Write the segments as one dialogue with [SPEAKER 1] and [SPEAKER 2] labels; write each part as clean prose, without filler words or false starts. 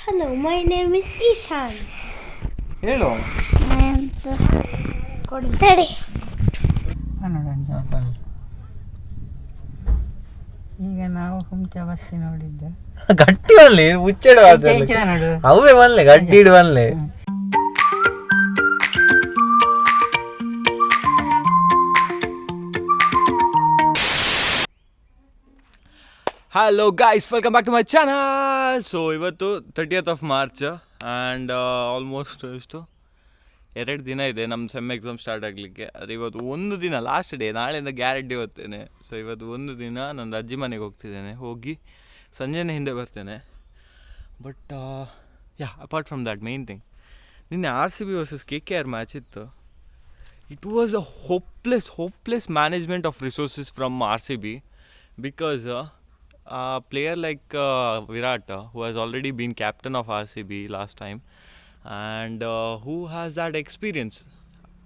[SPEAKER 1] Hello, my name is Ishan.
[SPEAKER 2] ಹೇಳು
[SPEAKER 1] Teddy.
[SPEAKER 3] ಈಗ ನಾವು ಹುಂಚ ಬಸ್ತಿ ನೋಡಿದ್ದು
[SPEAKER 2] ಗಟ್ಟಿ ಒನ್ಲೆ ಮುಚ್ಚಡ
[SPEAKER 3] ನೋಡು
[SPEAKER 2] ಅವೇ ಒನ್ಲೆ ಗಟ್ಟಿ ಇಡು only. Hello guys, welcome back to my channel. So ಇವತ್ತು 30th of March and almost ಎಷ್ಟು 2 ದಿನ ಇದೆ ನಮ್ಮ ಸೆಮ್ ಎಕ್ಸಾಮ್ ಸ್ಟಾರ್ಟ್ ಆಗಲಿಕ್ಕೆ. ಆದರೆ ಇವತ್ತು ಒಂದು ದಿನ ಲಾಸ್ಟ್ ಡೇ, ನಾಳೆಯಿಂದ ಗ್ಯಾರಂಟಿ ಹೋಗ್ತೇನೆ. ಸೊ ಇವತ್ತು ಒಂದು ದಿನ ನನ್ನ ಅಜ್ಜಿ ಮನೆಗೆ ಹೋಗ್ತಿದ್ದೇನೆ, ಹೋಗಿ ಸಂಜೆನೇ ಹಿಂದೆ ಬರ್ತೇನೆ. But apart from that main thing, ನಿನ್ನೆ RCB ವರ್ಸಸ್ KKR ಮ್ಯಾಚ್ ಇತ್ತು. It was a hopeless management of resources from RCB because a player like Virat, who has already been captain of RCB last time and who has that experience,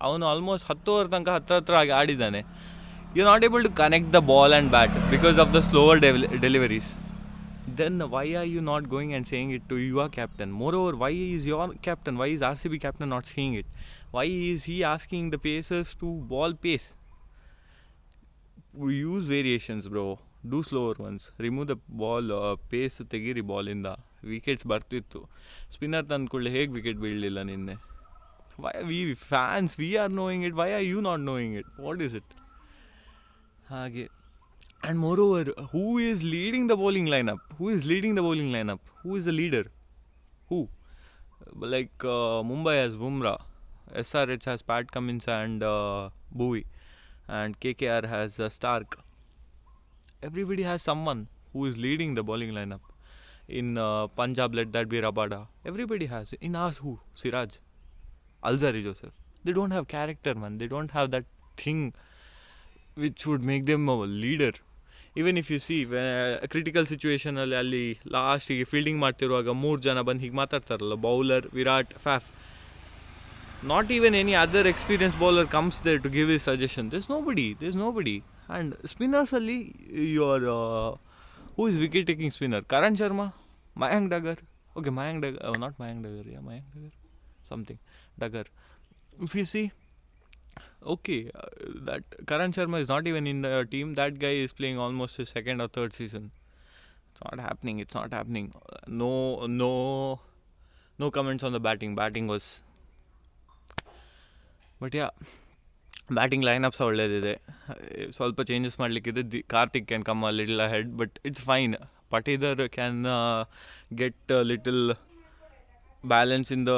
[SPEAKER 2] ಅವನು almost 10 over ತನಕ ಹತ್ರ ಆಗಿ ಆಡಿದ್ದಾನೆ. You not able to connect the ball and bat because of the slower deliveries. Then why are you not going and saying it to your captain? Moreover, why is your captain, why is RCB captain not saying it? Why is he asking the pacers to ball pace? Use variations, bro. Do slower ones. Remove the ball, pace ತೆಗೀರಿ ಬಾಲಿಂದ. Wickets ಬರ್ತಿತ್ತು. Spinner ತಂದ್ಕೊಳ್ಳಿ, ಹೇಗೆ wicket ಬೀಳಲಿಲ್ಲ ನಿನ್ನೆ? Why we are knowing it, why are you not knowing it? What is it? ಹಾಗೆ. And more over, who is leading the bowling lineup? Who is the leader? Who? Like Mumbai has Bumrah, SRH has Pat Cummins and Bowie, and KKR has Stark. Everybody has someone who is leading the bowling lineup. In Punjab, let that be Rabada. Everybody has. In us, who? Siraj, Alzari Joseph. They don't have character, man. They don't have that thing which would make them a leader. Even if you see, when a critical situation ಅಲ್ಲಿ ಲಾಸ್ಟಿಗೆ fielding ಮಾಡ್ತಿರುವಾಗ 3 ಜನ ಬಂದು ಹೀಗೆ ಮಾತಾಡ್ತಾರಲ್ಲ, bowler, Virat, Faf. Not even any other experienced bowler comes there to give his suggestion. There's nobody. And spinners ಅಲ್ಲಿ your who is wicket taking spinner? Karan Sharma, Mayank Dagar. Okay, Mayank Dagar, not Mayank Dagar, yeah, Mayank Dagar, something, Dagar. If you see, okay, that Karan Sharma is not even in the team. That guy is playing almost his second or third season. It's not happening. No comments on the batting was, but yeah, batting lineups ಒಳ್ಳೆಯದಿದೆ. ಸ್ವಲ್ಪ changes ಮಾಡಲಿಕ್ಕಿದೆ. Karthik can come a little ahead, but it's fine. Patidar can get little balance in the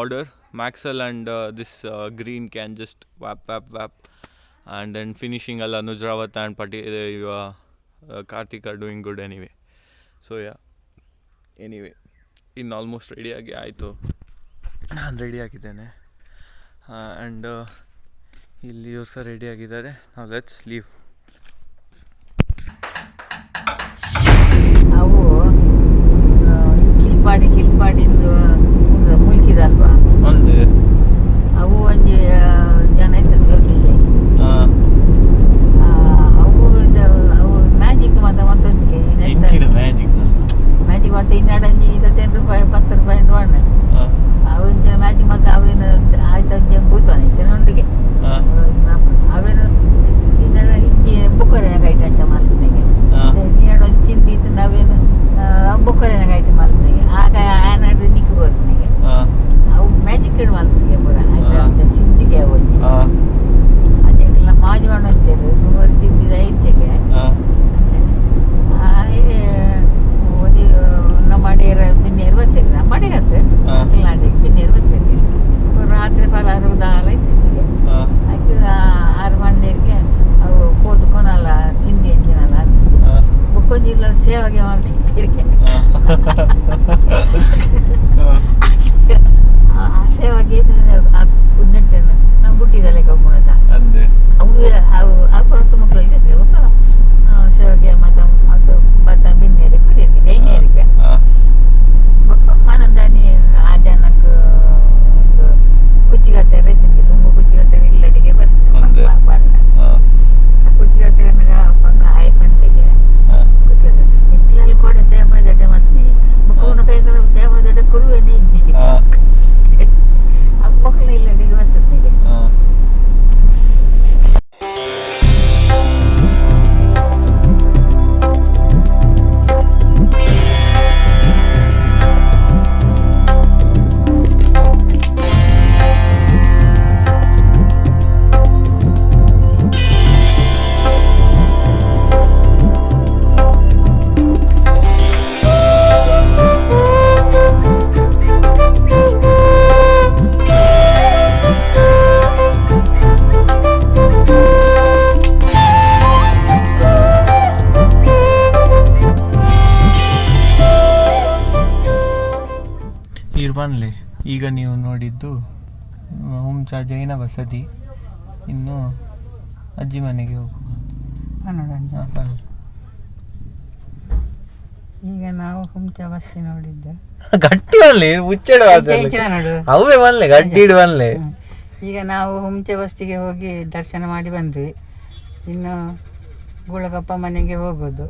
[SPEAKER 2] order. Maxwell and this Green can just wrap and then finishing ಅಲ್ಲ Anuj Rawat and Karthik are doing good anyway. So ಇನ್ನು almost ರೆಡಿಯಾಗಿ ಆಯಿತು. ನಾನು ರೆಡಿಯಾಗಿದ್ದೇನೆ and ಇಲ್ಲಿ ಇವ್ರು ಸಹ ready ಆಗಿದ್ದಾರೆ. ನಾವು ಲೆಟ್ಸ್ ಲೀವ್.
[SPEAKER 3] ಅವು ಕಿಲ್ಪಾಡಿಂದು ಮುಲ್ಕಿದಲ್ವಾ,
[SPEAKER 2] ಒಂದು
[SPEAKER 3] ಅವು ಒಂಜಿ ಜನ ಇತ್ತು ಜ್ಯೋತಿಷ. ಅವು ಮ್ಯಾಜಿಕ್ ಮತ್ತೊಂದಿಗೆ ಮ್ಯಾಜಿಕ್ ಮತ್ತೆ 25 ರೂಪಾಯಿ 10 ರೂಪಾಯಿ ನೋಡ ಅವನ ಮ್ಯಾಜಿಕ್ ಮತ್ತೆ ಅವೇನು ಆಯ್ತು ಭೂತವನ ಚಿನ್ನೊಂದಿಗೆ ಅವೇನು ಇಚ್ಚಿ ಬುಕ್ಕರೇನ ಕೈಟ್ ಹಂಚ ಮಾಲ್ಪನೆಗೆ ನೀನು ಚಿಂದಿತ್ತು ನಾವೇನು ಬುಕ್ಕರೇನ ಕೈಟ್ ಮಾಲ್ಪನೆಗೆ ಆಗ ಆಯನ ನಿಕ್ಕು ಕೊಡ್ತನೆಗೆ ಅವು ಮ್ಯಾಜಿಕ್ ಇಡು ಮಾಲ್ಪನೆಗೆ ಪೂರ ಆಯ್ತು ಸಿದ್ಧಿಗೆ ಹೋಗಿ ಅದಕ್ಕೆಲ್ಲ ಮಾಜು ಮಣ್ಣು ಅಂತೇಳಿ 100 ಸಿದ್ಧಿದ ಐತೆಗೆ ಹಾಗೆ ಓದಿ ನಮ್ಮ ಮಾಡೇರ ಪಿನ್ನೇರು ಬರ್ತೇನೆ. ನಮ್ಮ ಮಾಡೇಗತ್ತೆ ನಾಡಿ ಪಿನ್ನೇರು ಬರ್ತೇನೆ. ರಾತ್ರಿ ಪಲಾರು ದಾಲ ಇತ್ತಿಗೆ ಆಯ್ತು 6 ಮಂದಿಗೆ ಅವು ಕೋದ್ಕೊನಲ್ಲ ತಿಂಡಿ ಎಂಜಿನಲ್ಲ ಬುಕ್ಕೊಂಜಿಲ್ಲ ಸೇವೆಗೆ ಮಾಡ್ತಿರ್ಕೆ ಆ ಸೇವೆಗೆ ನೆಟ್ಟೆನು ನಮ್ಗೆ ಬಿಟ್ಟಿದ್ದಲ್ಲ ಕಬ್ಬುಣದ ಅವು ಹಾಕೊಂಡು ಮಕ್ಕಳಿಗೆ ಸೇವೆಗೆ ಮತ್ತು ಭತ್ತ ಬಿನ್ನೇರಿ ಕುದಿಯಕ್ಕೆ ಜೈನೇರಿಗೆ ಮನದಾನಿ ಆ ಜನಕ್ಕೆ ಒಂದು ಕುಚ್ಚಿಗತ್ತೆ ರೈತನಿಗೆ ತುಂಬ ಕುಚ್ಚಿಗತ್ತೆ ಇಲ್ಲಡಿಗೆ ಬರ್ತದೆ ಕುಚ್ಚಿಗತ್ತೆ ಆಯ್ಕೊಂಡಿಗೆ ಕುಚ್ಚಿಗತ್ತೆ ಇಟ್ಲಲ್ಲಿ ಕೂಡ ಸೇವೆ ದಡ್ಡೆ ಮಾಡ್ತೀನಿ ಬುಕ್ಕವನ್ನ ಕೈಗಳು ಸೇವೆ
[SPEAKER 2] ಬಂದ್ಲಿ. ಈಗ ನೀವು ನೋಡಿದ್ದು ಹುಂಚ ಜೈನ ಬಸದಿ. ಇನ್ನು ಅಜ್ಜಿ ಮನೆಗೆ ಹೋಗುವ.
[SPEAKER 3] ಈಗ ನಾವು ಹುಂಚ ಬಸ್ತಿ ನೋಡಿದ್ದು
[SPEAKER 2] ಗಟ್ಟಿ ಬನ್ಲಿ ಅವೇ ಬನ್ಲೆ ಗಟ್ಟಿ ಬನ್ಲೆ.
[SPEAKER 3] ಈಗ ನಾವು ಹುಂಚೆ ಬಸ್ತಿಗೆ ಹೋಗಿ ದರ್ಶನ ಮಾಡಿ ಬಂದ್ವಿ. ಇನ್ನು ಗುಳಗಪ್ಪ ಮನೆಗೆ ಹೋಗೋದು.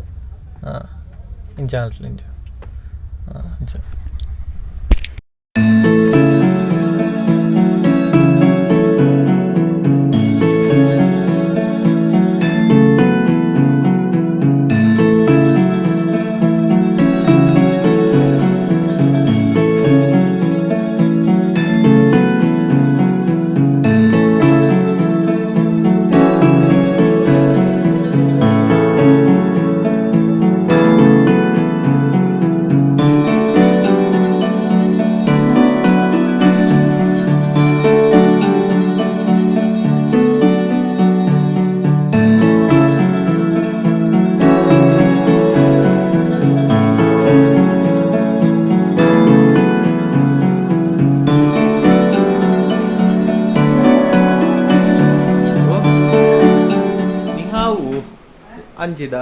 [SPEAKER 2] ಅಂಚಿದ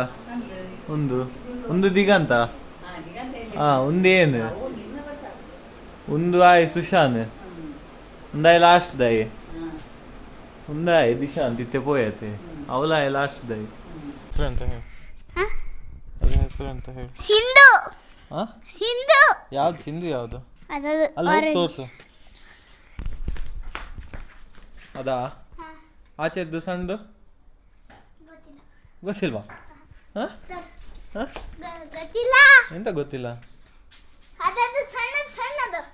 [SPEAKER 2] ಒಂದು ದಿಗಂತ ಒಂದೇನು ಒಂದು ಆಯ್ ಸುಶಾನ್ ಒಂದಾಯ್ ಲಾಸ್ಟ್ ದಾಯ್ ಒಂದಾಯ್ ದಿಶಾಂತ್ ಇತ್ತೆ ಪೋಯತೆ ಅವಲಾಯ್ ಲಾಸ್ಟ್ ದಾಯ್ ಹೆಸರು ಅಂತ ಹೇಳಿ. ಅದ್ರ ಹೆಸರು ಅಂತ ಹೇಳಿ.
[SPEAKER 1] ಸಿಂಧು. ಸಿಂಧು
[SPEAKER 2] ಯಾವ್ದು ಸಿಂಧು ಯಾವ್ದು ಅಲ್ಲ ತೋರ್ಸು. ಅದಾ ಆಚೆದ್ದು ಸಣ್ಣದು ಗೊತ್ತಿಲ್ವಾ? ಎಂತ ಗೊತ್ತಿಲ್ಲ?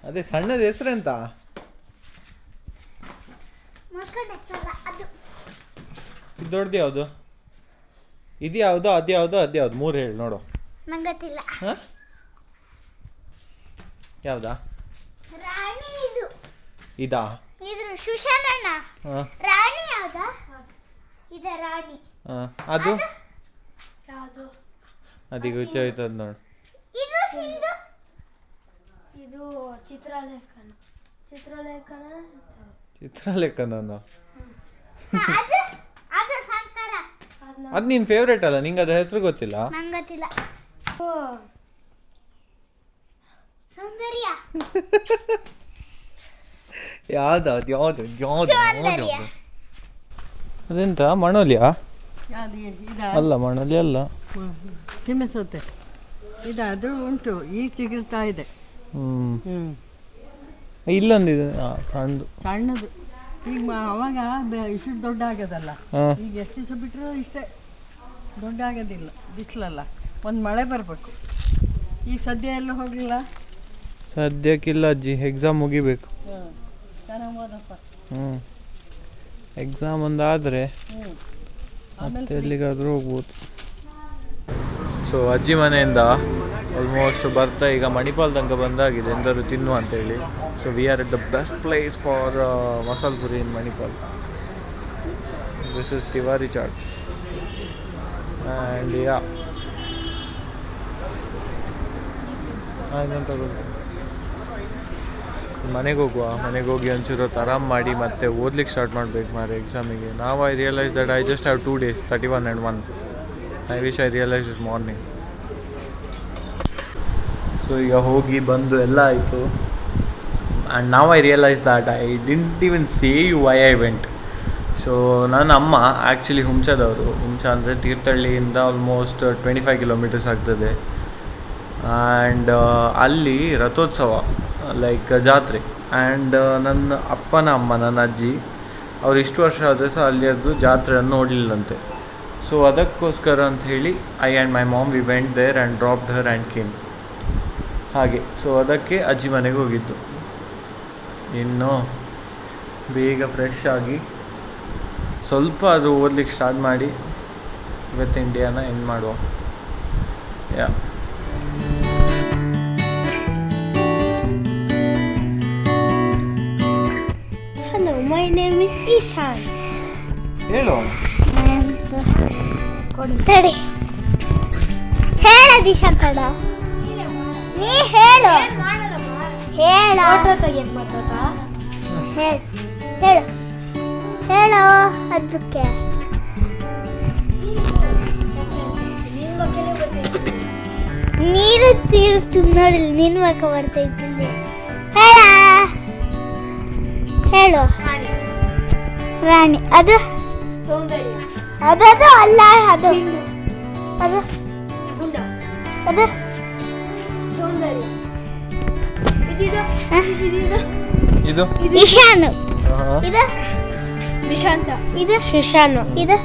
[SPEAKER 2] ಅದೇ ಸಣ್ಣದ ಹೆಸರೆಂತ? ಇದು ದೊಡ್ಡದು ಯಾವುದು? ಇದು ಯಾವುದು ಅದು ಯಾವುದು ಅದು ಯಾವುದು? ಮೂರು ಹೇಳಿ ನೋಡು. ಯಾವ್ದಾ? ಇದಾ? ಅದು ಅದೀಗ ಹುಚ್ಚ ಹೋಯ್ತದ ನೋಡು.
[SPEAKER 1] ಇದು ಚಿತ್ರಲೇಖನ.
[SPEAKER 2] ಅದು ನಿನ್ ಫೇವ್ರೇಟ್ ಅಲ್ಲ? ನಿಂಗೆ ಅದ್ರ ಹೆಸರು ಗೊತ್ತಿಲ್ಲ? ಯಾವ್ದು ಅದೆಂತ ಮಣೋಲಿಯಾ? ಅಲ್ಲ ಮಣೋಲಿ ಅಲ್ಲ,
[SPEAKER 3] ಸೀಮೆ ಸೌತೆ ಇದು ಉಂಟು, ಈಗ ಚಿಗುರ್ತಾ ಇದೆ.
[SPEAKER 2] ಇಲ್ಲೊಂದಿದೆ
[SPEAKER 3] ಸಣ್ಣದು. ಈಗ ಅವಾಗ ಇಷ್ಟು ದೊಡ್ಡ ಆಗದಲ್ಲ, ಈಗ ಎಷ್ಟು ದಿವಸ ಬಿಟ್ಟರು ಇಷ್ಟೇ ದೊಡ್ಡ ಆಗೋದಿಲ್ಲ. ಬಿಸಿಲಲ್ಲ, ಒಂದು ಮಳೆ ಬರಬೇಕು. ಈಗ ಸದ್ಯ ಎಲ್ಲ ಹೋಗಲಿಲ್ಲ.
[SPEAKER 2] ಸದ್ಯಕ್ಕಿಲ್ಲ ಅಜ್ಜಿ, ಎಕ್ಸಾಮ್ ಮುಗಿಬೇಕು.
[SPEAKER 3] ಚೆನ್ನಾಗಿ ಓದಪ್ಪ.
[SPEAKER 2] ಎಕ್ಸಾಮ್ ಒಂದಾದರೆ ಮತ್ತೆ ಎಲ್ಲಿಗಾದರೂ ಹೋಗ್ಬೋದು. ಸೊ ಅಜ್ಜಿ ಮನೆಯಿಂದ ಆಲ್ಮೋಸ್ಟ್ ಬರ್ತಾ ಈಗ ಮಣಿಪಾಲ್ ತನಕ ಬಂದಾಗಿದೆ, ಎಂದರು ತಿನ್ನು ಅಂತೇಳಿ. So we are at the best place for masala puri in Manipal. This is Tiwari chaats and ಯಾ ಆಯ್ತಂತ ಗೊತ್ತು. ಮನೆಗೆ ಹೋಗಿ ಒಂಚೂರು ಆರಾಮ್ ಮಾಡಿ ಮತ್ತೆ ಓದ್ಲಿಕ್ಕೆ ಸ್ಟಾರ್ಟ್ ಮಾಡಬೇಕು ಮಾರೆ ಎಕ್ಸಾಮಿಗೆ. ನಾವು I realise that I just have 2 days, 31 and 1. I wish I realise it morning. So ಈಗ ಹೋಗಿ ಬಂದು ಎಲ್ಲ ಆಯಿತು. ಆ್ಯಂಡ್ ನಾವು I realise that I didn't even say you why I went. So ನನ್ನ ಅಮ್ಮ ಆ್ಯಕ್ಚುಲಿ ಹುಂಚದವರು. ಹುಂಚ ಅಂದರೆ ತೀರ್ಥಹಳ್ಳಿಯಿಂದ ಆಲ್ಮೋಸ್ಟ್ 25 kilometers ಆಗ್ತದೆ. ಆ್ಯಂಡ್ ಅಲ್ಲಿ ರಥೋತ್ಸವ ಲೈಕ್ ಜಾತ್ರೆ. ಆ್ಯಂಡ್ ನನ್ನ ಅಪ್ಪನ ಅಮ್ಮ, ನನ್ನ ಅಜ್ಜಿ, ಅವ್ರು ಇಷ್ಟು ವರ್ಷ ಆದರೆ ಸಹ ಅಲ್ಲಿ ಅದು ಜಾತ್ರೆಯನ್ನು ನೋಡಲಿಲ್ಲಂತೆ. ಸೊ ಅದಕ್ಕೋಸ್ಕರ ಅಂತ ಹೇಳಿ I and my mom we went there and dropped her and came ಹಾಗೆ. ಸೊ ಅದಕ್ಕೆ ಅಜ್ಜಿ ಮನೆಗೆ ಹೋಗಿದ್ದು. ಇನ್ನು ಬೇಗ ಫ್ರೆಶ್ ಆಗಿ ಸ್ವಲ್ಪ ಅದು ಓದ್ಲಿಕ್ಕೆ ಸ್ಟಾರ್ಟ್ ಮಾಡಿ ಇವತ್ತಿನ ಡೇನ ಎಂಡ್ ಮಾಡುವ. ಯಾ
[SPEAKER 1] Hello, my name is Ishan.
[SPEAKER 2] ಹೇಳು.
[SPEAKER 1] ತಡಿ ಹೇಳ ದಿಶಾ ತಡ ನೀ ಹೇಳು ಹೇಳ ಫೋಟೋ ತೆಗಿಯಕ್ ಮಾತಾಡ್ತಾ ಹೇಳು ಹೇಳು ಅದಕ್ಕೆ ನೀರು ತೀರ್ತು ನೋಡಿಲ್ಲ ನಿನ್ ಮಕ್ಕ ಬರ್ತಾ ಇದ್ದೀನಿ ಹೇಳು ರಾಣಿ ಅದು
[SPEAKER 4] ಸೌಂದರ್ಯ
[SPEAKER 1] ಅದದು ಅಲ್ಲ ಅದು ಅದು ಅದು
[SPEAKER 4] ಸೌಂದರ್ಯ ಇದು
[SPEAKER 2] ಇದು
[SPEAKER 1] ಇಶಾನು ಇದು
[SPEAKER 4] ನಿಶಾಂತ
[SPEAKER 1] ಇದು ಶಿಶಾನು ಇದು